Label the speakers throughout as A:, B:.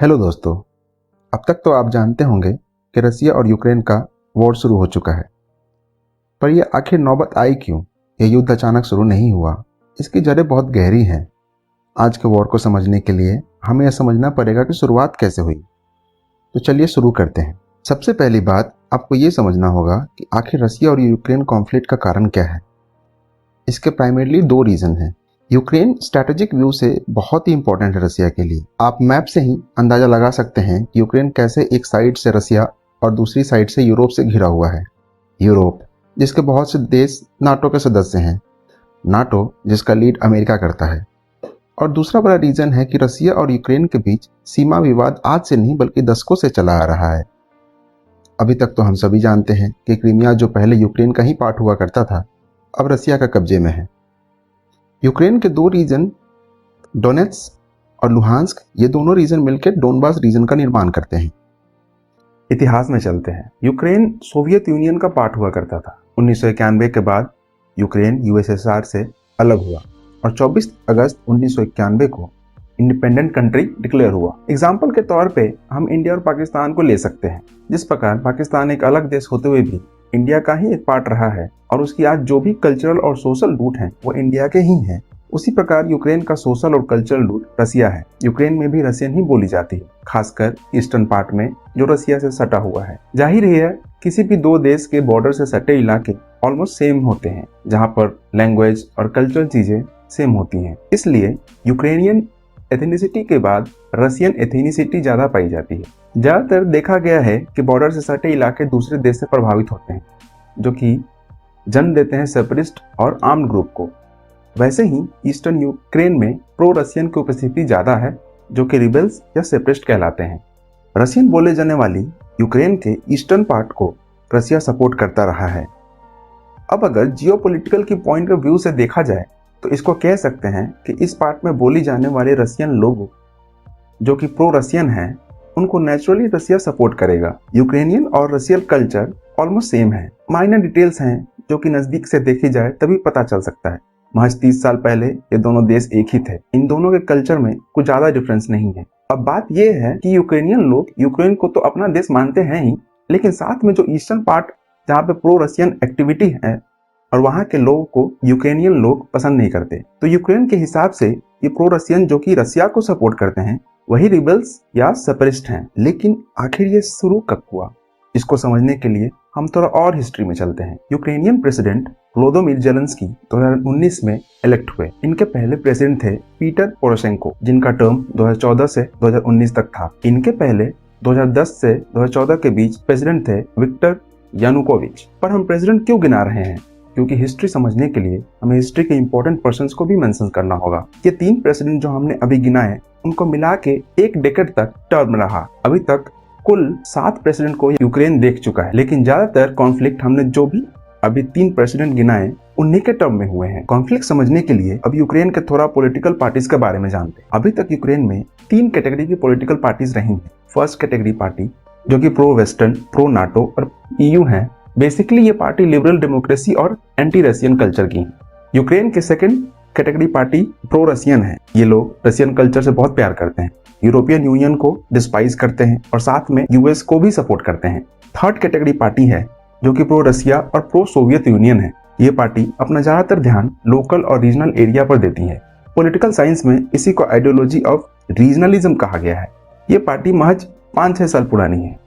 A: Hello दोस्तों। अब तक तो आप जानते होंगे कि रसिया और यूक्रेन का वॉर शुरू हो चुका है, पर यह आखिर नौबत आई क्यों? यह युद्ध अचानक शुरू नहीं हुआ, इसकी जड़ें बहुत गहरी हैं। आज के वॉर को समझने के लिए हमें यह समझना पड़ेगा कि शुरुआत कैसे हुई। तो चलिए शुरू करते हैं। सबसे पहली बात आपको ये समझना होगा कि आखिर रसिया और यूक्रेन कॉन्फ्लिक्ट का कारण क्या है। इसके प्राइमरीली दो रीज़न हैं। यूक्रेन स्ट्रैटेजिक व्यू से बहुत ही इंपॉर्टेंट है रसिया के लिए। आप मैप से ही अंदाजा लगा सकते हैं कि यूक्रेन कैसे एक साइड से रसिया और दूसरी साइड से यूरोप से घिरा हुआ है। यूरोप जिसके बहुत से देश नाटो के सदस्य हैं, नाटो जिसका लीड अमेरिका करता है। और दूसरा बड़ा रीजन है कि रसिया और यूक्रेन के बीच सीमा विवाद आज से नहीं बल्कि दशकों से चला आ रहा है। अभी तक तो हम सभी जानते हैं कि क्रीमिया जो पहले यूक्रेन का ही पार्ट हुआ करता था, अब रसिया का कब्जे में है। यूक्रेन के दो रीजन डोनेट्स्क और लुहांस्क, ये दोनों रीजन मिलकर डोनबास रीजन का निर्माण करते हैं। इतिहास में चलते हैं। यूक्रेन सोवियत यूनियन का पार्ट हुआ करता था। 1991 के बाद यूक्रेन यूएसएसआर से अलग हुआ और 24 अगस्त 1991 को इंडिपेंडेंट कंट्री डिक्लेयर हुआ। एग्जाम्पल के तौर पे हम इंडिया और पाकिस्तान को ले सकते हैं। जिस प्रकार पाकिस्तान एक अलग देश होते हुए भी इंडिया का ही एक पार्ट रहा है और उसकी आज जो भी कल्चरल और सोशल रूट हैं वो इंडिया के ही हैं, उसी प्रकार यूक्रेन का सोशल और कल्चरल रूट रसिया है। यूक्रेन में भी रसियन ही बोली जाती है, खासकर ईस्टर्न पार्ट में जो रसिया से सटा हुआ है। जाहिर ही है किसी भी दो देश के बॉर्डर से सटे इलाके ऑलमोस्ट सेम होते हैं, जहाँ पर लैंग्वेज और कल्चरल चीजें सेम होती हैं। इसलिए यूक्रेनियन एथेनिसिटी के बाद रसियन एथेनिसिटी ज्यादा पाई जाती है। ज्यादातर देखा गया है कि बॉर्डर से सटे इलाके दूसरे देश से प्रभावित होते हैं, जो कि जन्म देते हैं सेपरेटिस्ट और आर्म्ड ग्रुप को। वैसे ही ईस्टर्न यूक्रेन में प्रो रसियन की उपस्थिति ज्यादा है, जो कि रिबेल्स या सेपरेटिस्ट कहलाते हैं। रसियन बोले जाने वाली यूक्रेन के ईस्टर्न पार्ट को रसिया सपोर्ट करता रहा है। अब अगर जियोपॉलिटिकल की पॉइंट ऑफ व्यू से देखा जाए तो इसको कह सकते हैं कि इस पार्ट में बोली जाने वाले रसियन लोग जो कि प्रो रसियन हैं, उनको नेचुरली रसिया सपोर्ट करेगा। यूक्रेनियन और रसियन कल्चर ऑलमोस्ट सेम है। माइनर डिटेल्स हैं जो कि नजदीक से देखी जाए तभी पता चल सकता है। महज 30 साल पहले ये दोनों देश एक ही थे। इन दोनों के कल्चर में कुछ ज्यादा डिफरेंस नहीं है। अब बात यह है कि यूक्रेनियन लोग यूक्रेन को तो अपना देश मानते हैं ही, लेकिन साथ में जो ईस्टर्न पार्ट जहाँ पे प्रो रसियन एक्टिविटी है और वहाँ के लोगों को यूक्रेनियन लोग पसंद नहीं करते। तो यूक्रेन के हिसाब से ये प्रो रसियन जो कि रसिया को सपोर्ट करते हैं वही रिबेल्स या सेपरेटिस्ट हैं। लेकिन आखिर ये शुरू कब हुआ, इसको समझने के लिए हम थोड़ा और हिस्ट्री में चलते हैं। यूक्रेनियन प्रेसिडेंट व्लोदिमीर ज़ेलेंस्की 2019 में इलेक्ट हुए। इनके पहले प्रेसिडेंट थे पीटर पोरोशेंको, जिनका टर्म 2014 से 2019 तक था। इनके पहले 2010 से 2014 के बीच प्रेसिडेंट थे विक्टर यानुकोविच। पर हम प्रेसिडेंट क्यों गिना रहे हैं? क्योंकि हिस्ट्री समझने के लिए हमें हिस्ट्री के इंपॉर्टेंट पर्सन्स को भी मेंशन करना होगा। ये 3 प्रेसिडेंट जो हमने अभी गिनाए उनको मिला के 1 डेकेड तक टर्म रहा। अभी तक कुल 7 प्रेसिडेंट को यूक्रेन देख चुका है, लेकिन ज्यादातर कॉन्फ्लिक्ट हमने जो भी अभी 3 प्रेसिडेंट गिनाए उन्हीं के टर्म में हुए हैं। कॉन्फ्लिक्ट समझने के लिए अब यूक्रेन के थोड़ा पॉलिटिकल पार्टीज के बारे में जानते हैं। अभी तक यूक्रेन में 3 कैटेगरी की पॉलिटिकल पार्टीज रही हैं। फर्स्ट कैटेगरी पार्टी जो कि प्रो वेस्टर्न, प्रो नाटो और EU है। बेसिकली ये पार्टी लिबरल डेमोक्रेसी और एंटी रसियन कल्चर की है। यूक्रेन के second category party pro Russian है। ये लोग रसियन कल्चर से बहुत प्यार करते हैं, यूरोपियन यूनियन को डिस्पाइज करते हैं और साथ में यूएस को भी सपोर्ट करते हैं। थर्ड कैटेगरी पार्टी है जो कि प्रो रसिया और प्रो सोवियत यूनियन है। ये पार्टी अपना ज्यादातर ध्यान लोकल और रीजनल एरिया पर देती है। पॉलिटिकल साइंस में इसी को आइडियोलॉजी ऑफ रीजनलिज्म कहा गया है। ये पार्टी महज 5-6 साल पुरानी है।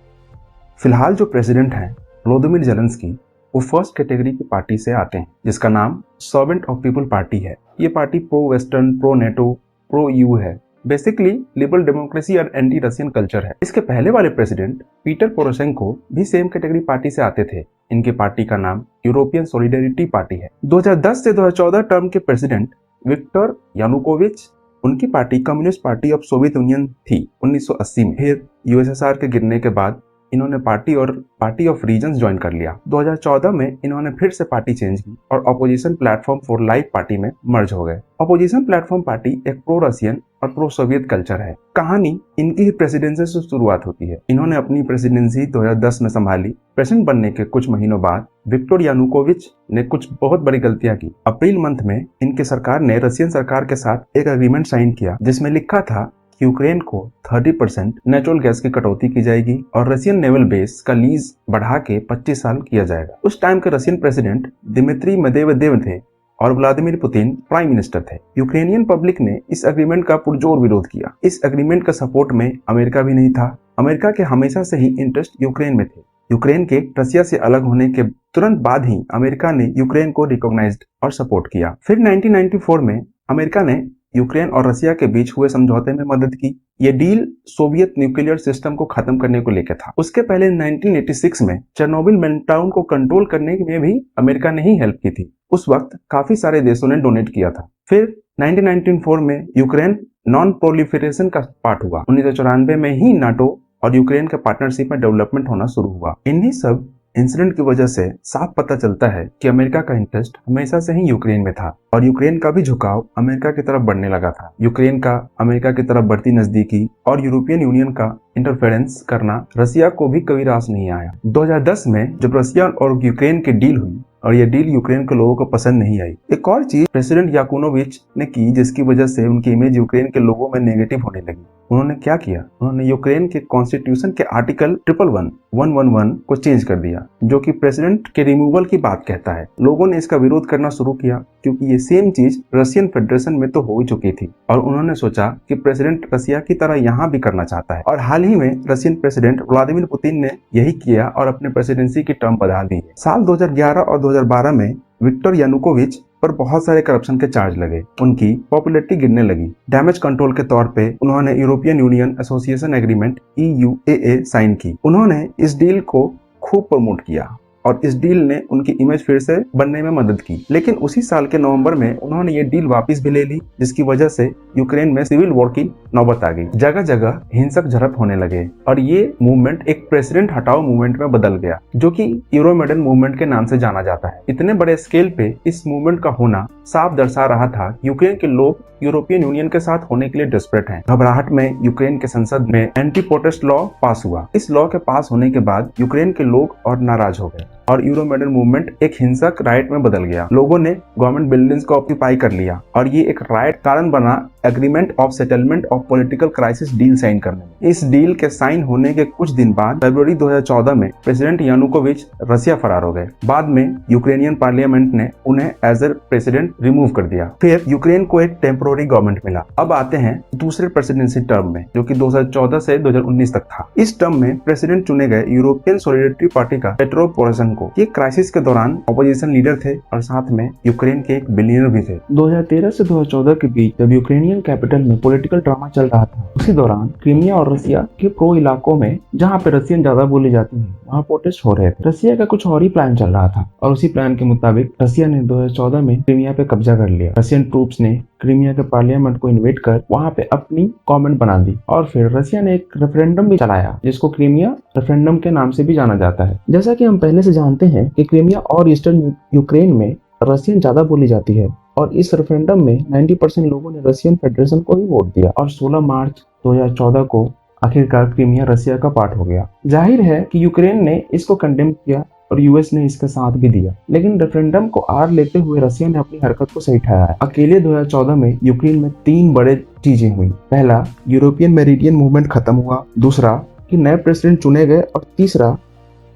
A: फिलहाल जो प्रेसिडेंट हैं व्लोदिमीर ज़ेलेंस्की, वो फर्स्ट कैटेगरी की पार्टी से आते हैं जिसका नाम सर्वेंट ऑफ पीपल पार्टी है। ये party pro western, pro NATO, pro EU है। बेसिकली लिबरल डेमोक्रेसी और एंटी रसियन कल्चर है। इसके पहले वाले प्रेसिडेंट पीटर पोरोशेंको भी सेम कैटेगरी पार्टी से आते थे। इनकी पार्टी का नाम यूरोपियन सॉलिडेरिटी पार्टी है। 2010 से 2014 टर्म के प्रेसिडेंट विक्टर यानुकोविच, उनकी party communist party of Soviet union थी 1980 में। फिर यूएसएसआर के गिरने के बाद इन्होंने पार्टी ऑफ रीजन्स ज्वाइन कर लिया। 2014 में इन्होंने फिर से पार्टी चेंज की और opposition platform for life party में मर्ज हो गए। ऑपोजिशन प्लेटफॉर्म पार्टी एक प्रो रसियन और प्रो सोवियत कल्चर है। कहानी इनकी ही प्रेसिडेंसी से शुरुआत होती है। इन्होंने अपनी प्रेसिडेंसी 2010 में संभाली। प्रेसिडेंट बनने के कुछ महीनों बाद विक्टर यानुकोविच ने कुछ बहुत बड़ी गलतियां की। अप्रैल मंथ में इनकी सरकार ने रसियन सरकार के साथ एक एग्रीमेंट साइन किया जिसमें लिखा था कि यूक्रेन को 30% नेचुरल गैस की कटौती की जाएगी और रशियन नेवल बेस का लीज बढ़ा के 25 साल किया जाएगा। उस टाइम के रशियन प्रेसिडेंट दिमित्री मेदवेदेव थे और व्लादिमीर पुतिन प्राइम मिनिस्टर थे। यूक्रेनियन पब्लिक ने इस एग्रीमेंट का पुरजोर विरोध किया। इस एग्रीमेंट का सपोर्ट में अमेरिका भी नहीं था। अमेरिका के हमेशा से ही इंटरेस्ट यूक्रेन में थे। यूक्रेन के रशिया से अलग होने के तुरंत बाद ही अमेरिका ने यूक्रेन को रिकॉग्नाइज्ड और सपोर्ट किया। फिर 1994 में अमेरिका ने यूक्रेन और रशिया के बीच हुए समझौते में मदद की। ये डील सोवियत न्यूक्लियर सिस्टम को खत्म करने को लेकर था। उसके पहले 1986 में चेरनोबिल मेल्टडाउन को कंट्रोल करने में भी अमेरिका ने ही हेल्प की थी। उस वक्त काफी सारे देशों ने डोनेट किया था। फिर 1994 में यूक्रेन नॉन प्रोलिफरेशन का पार्ट हुआ। 1994 में ही नाटो और यूक्रेन के पार्टनरशिप में डेवलपमेंट होना शुरू हुआ। इन्हीं सब इंसिडेंट की वजह से साफ पता चलता है कि अमेरिका का इंटरेस्ट हमेशा से ही यूक्रेन में था और यूक्रेन का भी झुकाव अमेरिका की तरफ बढ़ने लगा था। यूक्रेन का अमेरिका की तरफ बढ़ती नजदीकी और यूरोपियन यूनियन का इंटरफेरेंस करना रशिया को भी कभी रास नहीं आया। 2010 में जब रशिया और यूक्रेन की डील हुई और ये डील यूक्रेन के लोगों को पसंद नहीं आई। एक और चीज प्रेसिडेंट याकुनोविच ने की जिसकी वजह से उनकी इमेज यूक्रेन के लोगों में नेगेटिव होने लगी। उन्होंने क्या किया? उन्होंने यूक्रेन के कॉन्स्टिट्यूशन के आर्टिकल 111 को चेंज कर दिया, जो कि प्रेसिडेंट के रिमूवल की बात कहता है। लोगों ने इसका विरोध करना शुरू किया क्योंकि ये सेम चीज रशियन फेडरेशन में तो हो ही चुकी थी और उन्होंने सोचा कि प्रेसिडेंट रशिया की तरह यहाँ भी करना चाहता है। और हाल ही में रशियन प्रेसिडेंट व्लादिमीर पुतिन ने यही किया और अपने प्रेसिडेंसी की टर्म बढ़ा दी है। साल 2011 और 2012 में विक्टर यानुकोविच पर बहुत सारे करप्शन के चार्ज लगे। उनकी पॉपुलैरिटी गिरने लगी। डैमेज कंट्रोल के तौर पे उन्होंने European Union Association Agreement EUAA sign की। उन्होंने इस डील को खूब प्रमोट किया और इस डील ने उनकी इमेज फिर से बनने में मदद की। लेकिन उसी साल के नवंबर में उन्होंने ये डील वापस भी ले ली, जिसकी वजह से यूक्रेन में सिविल वॉर की नौबत आ गई। जगह जगह हिंसक झड़प होने लगे और ये मूवमेंट एक प्रेसिडेंट हटाओ मूवमेंट में बदल गया, जो कि यूरोमेडन मूवमेंट के नाम से जाना जाता है। इतने बड़े स्केल पे इस मूवमेंट का होना साफ दर्शा रहा था कि यूक्रेन के लोग यूरोपियन यूनियन के साथ होने के लिए डेस्परेट हैं। घबराहट में यूक्रेन के संसद में एंटी प्रोटेस्ट लॉ पास हुआ। इस लॉ के पास होने के बाद यूक्रेन के लोग और नाराज हो गए और यूरोमेडन मूवमेंट एक हिंसक राइट में बदल गया। लोगों ने गवर्नमेंट बिल्डिंग्स को ऑक्यूपाई कर लिया और ये एक राइट कारण बना agreement of settlement of political crisis deal sign करने में। इस डील के साइन होने के कुछ दिन बाद फरवरी 2014 में प्रेसिडेंट यानुकोविच रशिया फरार हो गए। बाद में यूक्रेनियन पार्लियामेंट ने उन्हें एज ए प्रेसिडेंट रिमूव कर दिया। फिर यूक्रेन को एक टेम्पोररी गवर्नमेंट मिला। अब आते हैं दूसरे प्रेसिडेंसी टर्म में, जो कि 2014 से 2019 तक था। इस टर्म में प्रेसिडेंट चुने गए यूरोपियन सॉलिडेरिटी पार्टी का पेट्रो पोरोशेंको। ये क्राइसिस के दौरान ऑपोजिशन लीडर थे और साथ में यूक्रेन के एक बिलियनर भी थे। 2013 से 2014 के बीच जब यूक्रेनियन कैपिटल में पॉलिटिकल ड्रामा चल रहा था, उसी दौरान क्रीमिया और रशिया के प्रो इलाकों में, जहां पे रशियन ज्यादा बोली जाती है, वहां प्रोटेस्ट हो रहे थे। रशिया का कुछ और ही प्लान चल रहा था और उसी प्लान के मुताबिक रशिया ने 2014 में क्रीमिया पे कब्जा कर लिया। रशियन ट्रूप्स ने क्रीमिया के पार्लियामेंट को इन्वेट कर वहां पे अपनी गवर्नमेंट बना दी और फिर रशिया ने एक रेफरेंडम भी चलाया, जिसको क्रीमिया रेफरेंडम के नाम से भी जाना जाता है। जैसा कि हम पहले से जानते हैं कि क्रीमिया और ईस्टर्न यूक्रेन में रशियन ज्यादा बोली जाती है और इस रेफरेंडम में 90% लोगों ने रशियन फेडरेशन को ही वोट दिया और 16 मार्च 2014 को आखिरकार क्रीमिया रशिया का पार्ट हो गया। जाहिर है कि यूक्रेन ने इसको कंडेम किया और यूएस ने इसका साथ भी दिया, लेकिन रेफरेंडम को आड़ लेते हुए रशिया ने अपनी हरकत को सही ठहराया है। अकेले 2014 में यूक्रेन में 3 बड़े चीजें हुई। पहला, यूरोपियन मेरिडियन मूवमेंट खत्म हुआ। दूसरा, कि नए प्रेसिडेंट चुने गए और तीसरा,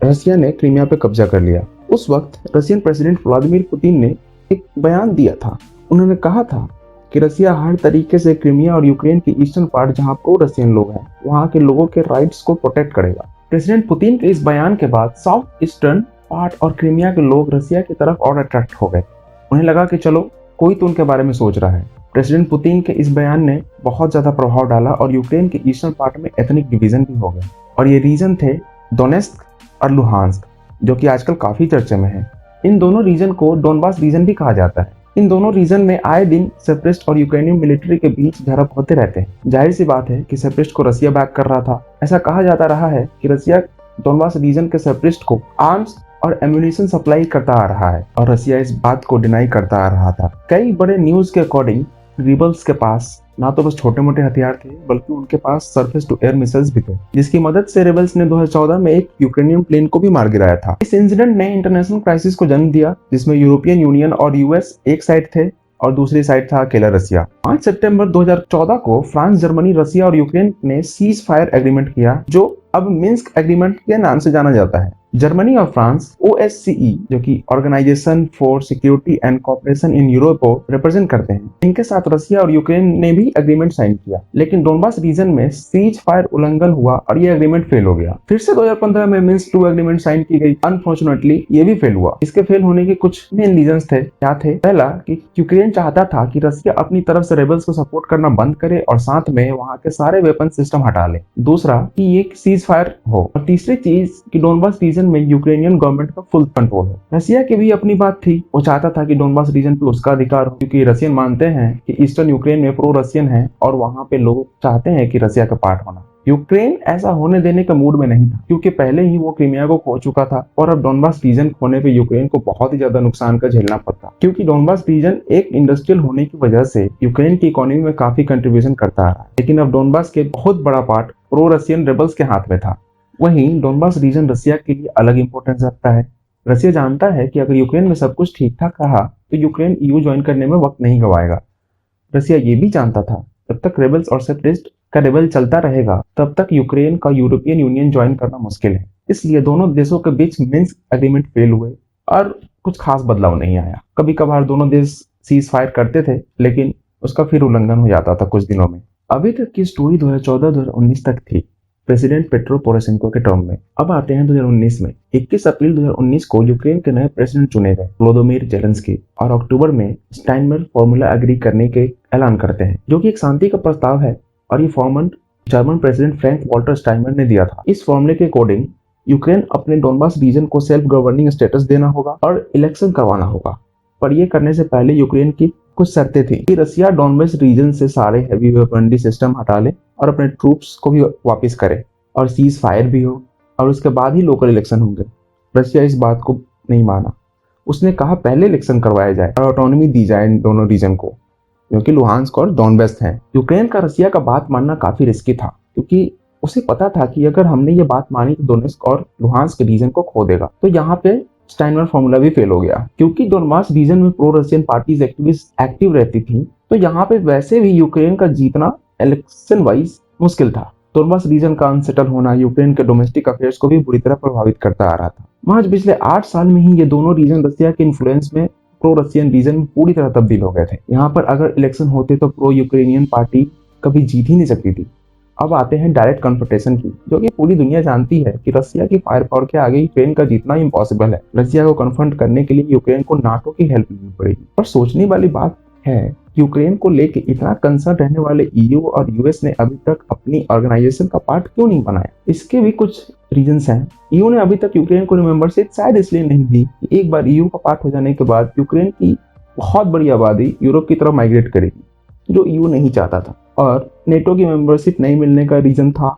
A: रशिया ने क्रीमिया पे कब्जा कर लिया। उस वक्त रशियन प्रेसिडेंट व्लादिमीर पुतिन ने एक बयान दिया था। उन्होंने कहा था कि रशिया हर तरीके से क्रीमिया और यूक्रेन के ईस्टर्न पार्ट, जहां प्रो रशियन लोग हैं, वहां के लोगों के राइट्स को प्रोटेक्ट करेगा। प्रेसिडेंट पुतिन के इस बयान के बाद साउथ ईस्टर्न पार्ट और क्रीमिया के लोग रशिया की तरफ और अट्रैक्ट हो गए। उन्हें लगा कि चलो कोई तो उनके बारे में सोच रहा है। प्रेसिडेंट पुतिन के इस बयान ने बहुत ज्यादा प्रभाव डाला और यूक्रेन के ईस्टर्न पार्ट में एथनिक डिवीजन भी हो गया और ये रीजन थे डोनेस्क और लुहांस्क, जो कि आजकल काफी चर्चे में है। इन दोनों रीजन को डोनबास रीजन भी कहा जाता है। इन दोनों रीजन में आए दिन सेपरेटिस्ट और यूक्रेनियन मिलिट्री के बीच झड़प होते रहते हैं। जाहिर सी बात है कि सेपरेटिस्ट को रशिया बैक कर रहा था। ऐसा कहा जाता रहा है कि रशिया डोनबास रीजन के सेपरेटिस्ट को आर्म्स और एम्यूनिशन सप्लाई करता आ रहा है और रशिया इस बात को डिनाई करता आ रहा था। कई बड़े न्यूज के अकॉर्डिंग रिबल्स के पास ना तो बस छोटे मोटे हथियार थे, बल्कि उनके पास सरफेस टू एयर मिसाइल्स भी थे, जिसकी मदद से रेबल्स ने 2014 में एक यूक्रेनियन प्लेन को भी मार गिराया था। इस इंसिडेंट ने इंटरनेशनल क्राइसिस को जन्म दिया, जिसमें यूरोपियन यूनियन और यूएस एक साइड थे और दूसरी साइड था अकेला रसिया। 5 सितंबर 2014 को फ्रांस, जर्मनी, रसिया और यूक्रेन ने सीज फायर एग्रीमेंट किया, जो अब मिन्स्क एग्रीमेंट के नाम से जाना जाता है। जर्मनी और फ्रांस OSCE, जो कि Organization for Security and Cooperation in Europe को रिप्रेजेंट करते हैं, इनके साथ रसिया और यूक्रेन ने भी एग्रीमेंट साइन किया, लेकिन डोनबास रीजन में सीज फायर उल्लंघन हुआ और ये एग्रीमेंट फेल हो गया। फिर से 2015 में मिन्स्क 2 एग्रीमेंट साइन की गई। अनफॉर्चुनेटली ये भी फेल हुआ। इसके फेल होने के कुछ मेन रीजंस थे। क्या थे? पहला कि यूक्रेन चाहता था कि रसिया अपनी तरफ से रेबल्स को सपोर्ट करना बंद करे और साथ में वहां के सारे वेपन सिस्टम हटा ले। दूसरा कि ये सीज फायर हो, और तीसरी चीज कि डोनबास रीजन में यूक्रेनियन गवर्नमेंट का फुल कंट्रोल हो। रसिया की भी अपनी बात थी, वो चाहता था कि डोनबास रीजन पे उसका अधिकार हो, क्योंकि रशियन मानते हैं कि ईस्टर्न यूक्रेन में प्रो रशियन है और वहां पे लोग चाहते हैं कि रसिया का पार्ट होना। यूक्रेन ऐसा होने देने के मूड में नहीं था, क्योंकि पहले ही वो क्रीमिया को खो चुका था और अब डोनबास रीजन खोने पे यूक्रेन को बहुत ही ज्यादा नुकसान का झेलना पड़ता, क्योंकि डोनबास रीजन एक इंडस्ट्रियल होने की वजह से यूक्रेन की इकोनॉमी में काफी कंट्रीब्यूशन करता आ रहा है। लेकिन अब डोनबास के बहुत बड़ा पार्ट प्रो रशियन रेबल्स के हाथ में था। वहीं डोनबास रीजन रसिया के लिए अलग इंपॉर्टेंस रखता है। रसिया जानता है कि अगर यूक्रेन में सब कुछ ठीक ठाक रहा तो यूक्रेन EU ज्वाइन करने में वक्त नहीं गवाएगा। रसिया ये भी जानता था जब तक रेबल्स और सेपरेटिस्ट का रेबल चलता रहेगा तब तक यूक्रेन का यूरोपियन यूनियन ज्वाइन करना मुश्किल है। इसलिए दोनों देशों के बीच मिन्स्क एग्रीमेंट फेल हुए और कुछ खास बदलाव नहीं आया। कभी कभार दोनों देश सीज फायर करते थे, लेकिन उसका फिर उल्लंघन हो जाता था कुछ दिनों में। अभी तक की स्टोरी 2014-2019 तक थी, प्रेसिडेंट पेट्रो पोरोशेंको के टर्म में। अब आते हैं 2019 में। 21 अप्रैल 2019 को यूक्रेन के नए प्रेसिडेंट चुने गए, व्लोदिमीर जेलेंस्की, और अक्टूबर में स्टाइनमर फॉर्मूला एग्री करने के ऐलान करते हैं, जो कि एक शांति का प्रस्ताव है और ये formal German president Frank Walter Steinmeier ने दिया था। इस फॉर्मूले के अकॉर्डिंग यूक्रेन अपने डोनबास रीजन को सेल्फ गवर्निंग स्टेटस देना होगा और इलेक्शन करवाना होगा, पर यह करने से पहले यूक्रेन की कुछ शर्तें थी कि रसिया डोनबास रीजन से सारे हैवी वेपनरी सिस्टम हटा ले और अपने ट्रूप्स को भी वापस करे और सीज फायर भी हो, और उसके बाद ही लोकल इलेक्शन होंगे। रसिया इस बात को नहीं माना। उसने कहा पहले इलेक्शन करवाया जाए और ऑटोनॉमी दी जाए इन दोनों रीजन को, क्योंकि लुहांस्क और डोनबास हैं। यूक्रेन का रसिया का बात मानना काफी रिस्की था, क्योंकि उसे पता था कि अगर हमने ये बात मानी तो डोनेस्क और लुहांस्क रीजन को खो देगा। तो यहाँ पे स्टाइनमर फॉर्मूला भी फेल हो गया, क्योंकि डोनबास रीजन में प्रो रशियन पार्टीज एक्टिव रहती थी। तो यहाँ पे वैसे भी यूक्रेन का जीतना इलेक्शन वाइज मुश्किल था। डोनबास रीजन का अनसेटल होना यूक्रेन के डोमेस्टिक अफेयर्स को भी बुरी तरह प्रभावित करता आ रहा था। महज पिछले 8 साल में ही ये दोनों रीजन रसिया के इन्फ्लुएंस में प्रो रशियन रीजन में पूरी तरह तब्दील हो गए थे। यहाँ पर अगर इलेक्शन होते तो प्रो यूक्रेनियन पार्टी कभी जीत ही नहीं सकती थी। अब आते हैं डायरेक्ट कन्फ्रंटेशन की, जो कि पूरी दुनिया जानती है कि रसिया की फायर पावर के आगे यूक्रेन का जीतना इम्पॉसिबल है। रसिया को कन्फ्रंट करने के लिए यूक्रेन को नाटो की हेल्प लेनी पड़ेगी। और सोचने वाली बात है, यूक्रेन को लेकर इतना कंसर्न रहने वाले EU और US ने अभी तक अपनी ऑर्गेनाइजेशन का पार्ट क्यों नहीं बनाया? इसके भी कुछ रीजंस हैं। EU ने अभी तक यूक्रेन को मेंबरशिप शायद इसलिए नहीं दी कि एक बार EU का पार्ट हो जाने के बाद यूक्रेन की बहुत बड़ी आबादी यूरोप की तरफ माइग्रेट करेगी, जो EU नहीं चाहता था। और नेटो की मेंबरशिप नहीं मिलने का रीजन था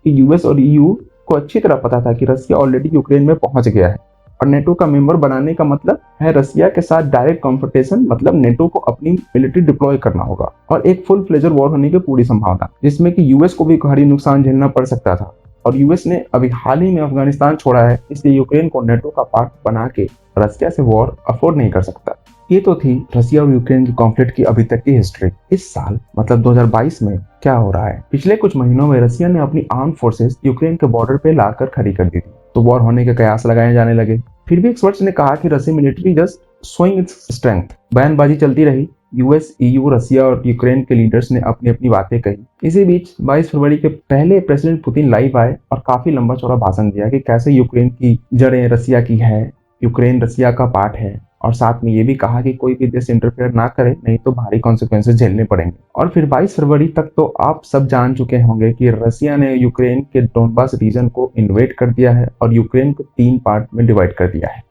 A: कि US और EU को अच्छी तरह पता था कि रसिया ऑलरेडी यूक्रेन में पहुंच गया है, और नेटो का मेंबर बनाने का मतलब है रसिया के साथ डायरेक्ट कॉन्फ्रंटेशन, मतलब नेटो को अपनी मिलिट्री डिप्लॉय करना होगा और एक फुल फ्लेजर वॉर होने की पूरी संभावना, जिसमें कि US को भी भारी नुकसान झेलना पड़ सकता था। और US ने अभी हाल ही में अफगानिस्तान छोड़ा है, इसलिए यूक्रेन को नेटो का पार्ट बना के रसिया से वॉर अफोर्ड नहीं कर सकता। ये तो थी रसिया और यूक्रेन की कॉन्फ्लिक्ट की अभी तक की हिस्ट्री। इस साल मतलब 2022 में क्या हो रहा है? पिछले कुछ महीनों में रसिया ने अपनी आर्म फोर्सेस यूक्रेन के बॉर्डर पे लाकर खड़ी कर दी थी, तो वॉर होने के कयास लगाए जाने लगे। फिर भी एक्सपर्ट्स ने कहा कि Russian military just showing its strength. बयानबाजी चलती रही। US, EU, रसिया और यूक्रेन के लीडर्स ने अपनी अपनी बातें कही। इसी बीच 22 फरवरी के पहले प्रेसिडेंट पुतिन लाइव आए और काफी लंबा चौड़ा भाषण दिया कि कैसे यूक्रेन की जड़ें रसिया की है, यूक्रेन रसिया का पार्ट है, और साथ में ये भी कहा कि कोई भी देश इंटरफेयर ना करे, नहीं तो भारी कॉन्सिक्वेंसेस झेलने पड़ेंगे। और फिर 22 फरवरी तक तो आप सब जान चुके होंगे कि रसिया ने यूक्रेन के डोनबास रीजन को इन्वेड कर दिया है और यूक्रेन को 3 पार्ट में डिवाइड कर दिया है।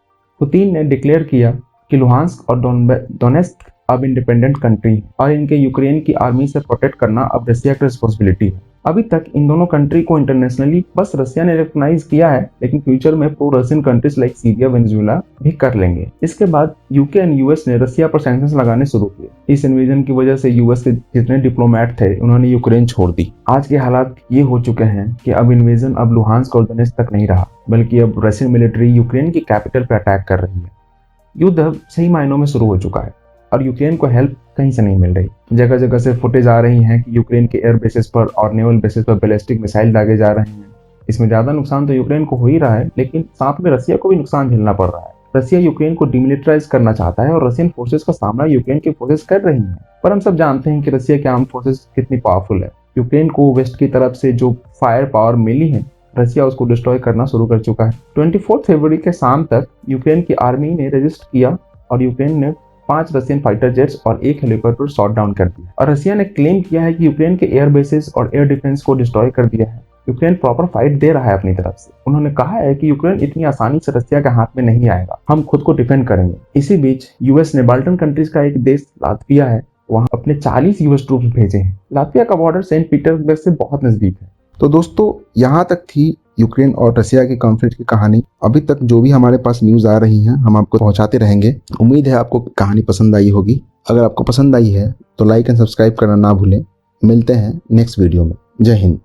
A: पुतिन ने डिक्लेयर किया कि लुहांस्क और डोनेस्क अब इंडिपेंडेंट कंट्री है और इनके यूक्रेन की आर्मी से प्रोटेक्ट करना अब रसिया की रिस्पॉन्सिबिलिटी है। अभी तक इन दोनों कंट्री को इंटरनेशनली बस रसिया ने रिकॉग्नाइज किया है, लेकिन फ्यूचर में pro Russian countries like Syria, Venezuela भी कर लेंगे। इसके बाद UK एंड US ने रसिया पर सैंक्शंस लगाने शुरू किए। इस इन्वेजन की वजह से US के जितने डिप्लोमेट थे उन्होंने यूक्रेन छोड़ दी। आज के हालात ये हो चुके हैं कि अब इन्वेजन अब लुहांस्क और डोनेस्क तक नहीं रहा, बल्कि अब रशियन मिलिट्री यूक्रेन की कैपिटल पर अटैक कर रही है। युद्ध अब सही मायनों में शुरू हो चुका है।
B: और यूक्रेन को हेल्प कहीं से नहीं मिल रही। जगह जगह से फुटेज आ रही हैं कि यूक्रेन के एयर बेसिस पर और नेवल बेसिस पर बैलिस्टिक मिसाइल दागे जा रहे हैं। इसमें ज़्यादा नुकसान तो यूक्रेन को हो ही रहा है, लेकिन साथ में रसिया को भी नुकसान झेलना पड़ रहा है। रसिया यूक्रेन को डिमिलिटराइज करना चाहता है और रशियन फोर्सेस का सामना यूक्रेन की फोर्सेस कर रही हैं। पर हम सब जानते हैं कि रसिया की आर्म फोर्सेस कितनी पावरफुल है। यूक्रेन को वेस्ट की तरफ से जो फायर पावर मिली है, रसिया उसको डिस्ट्रॉय करना शुरू कर चुका है। 24 फरवरी के शाम तक यूक्रेन की आर्मी ने रजिस्ट किया और यूक्रेन ने 5 रशियन फाइटर जेट्स और 1 हेलीकॉप्टर शॉट डाउन कर दिया। और रसिया ने क्लेम किया है कि यूक्रेन के एयर बेसिस और एयर डिफेंस को डिस्ट्रॉय कर दिया है। यूक्रेन प्रॉपर फाइट दे रहा है अपनी तरफ से। उन्होंने कहा है कि यूक्रेन इतनी आसानी से रसिया के हाथ में नहीं आएगा, हम खुद को डिफेंड करेंगे। इसी बीच यूएस ने बाल्टन कंट्रीज का एक देश लातविया है, वहां अपने 40 यूएस ट्रूप्स भेजे हैं। लातविया का बॉर्डर सेंट पीटर्सबर्ग से बहुत नजदीक है।
A: तो दोस्तों, यहाँ तक थी यूक्रेन और रसिया की कॉन्फ्लिक्ट की कहानी। अभी तक जो भी हमारे पास न्यूज़ आ रही हैं हम आपको पहुंचाते रहेंगे। उम्मीद है आपको कहानी पसंद आई होगी। अगर आपको पसंद आई है तो लाइक एंड सब्सक्राइब करना ना भूलें। मिलते हैं नेक्स्ट वीडियो में। जय हिंद।